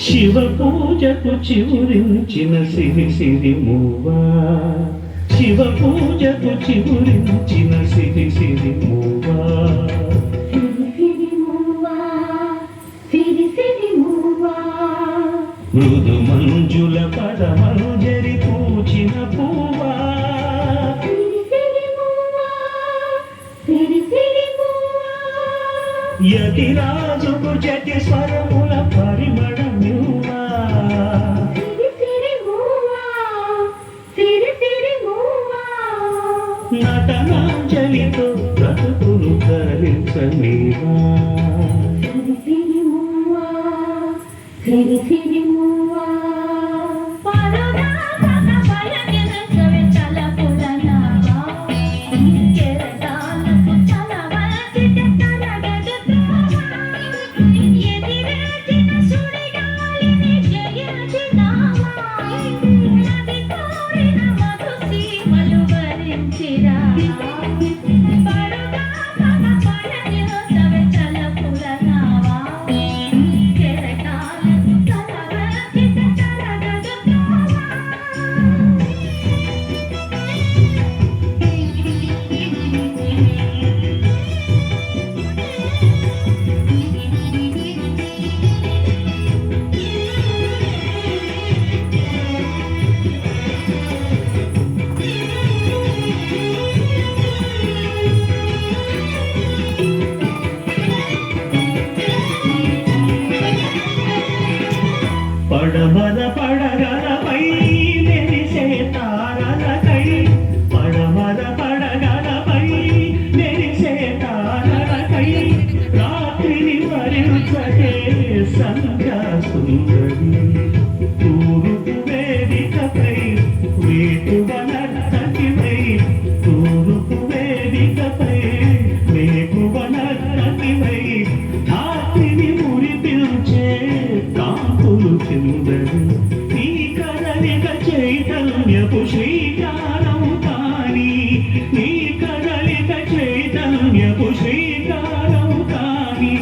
శివ పూజకు చివురించిన సిరి సిరి మూవా, శివ పూజకు చివురించిన సిరి సిరి మూవా, మృదు మంజుల పదమంజరి పూచిన పూవా, యతిరాజుకు జటి స్వరముల పరిమళమువా, నటనాంజలితో బ్రతుకును ధరించలేవా, పడమర పడగలపై మెరిసే తారలకై, పడమర పడగలపై మెరిసే తారలకై, రాత్రిని వరించే సంధ్యా సుందరి, తూరుపు వేదికపై వేకువ నర్తకివై, తూరుపు వేదికపై వేకువ నర్తకివై, రాత్రిని మురిపించే కాంతులు చిందరు, నీ కదలిక చైతన్యపు శ్రీకారం కాని, నీ కదలిక చైతన్యపు శ్రీకారం కాని,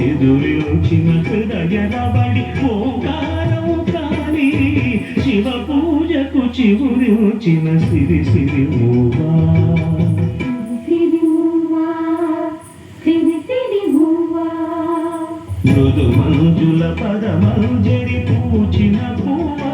ఎదురొచ్చిన హృదయనబడి ఓంకారం కాని, శివ పూజకు చివురించిన సిరి సిరి మూవా, మృదు మంజుల పదమంజరి పూచిన పూవా,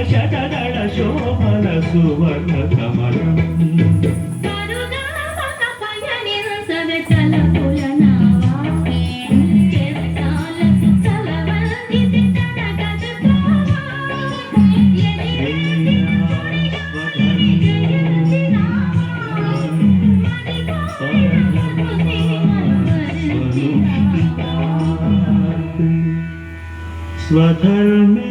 శతదళ శోభన సువర్ణ కమలం स्वधर्मे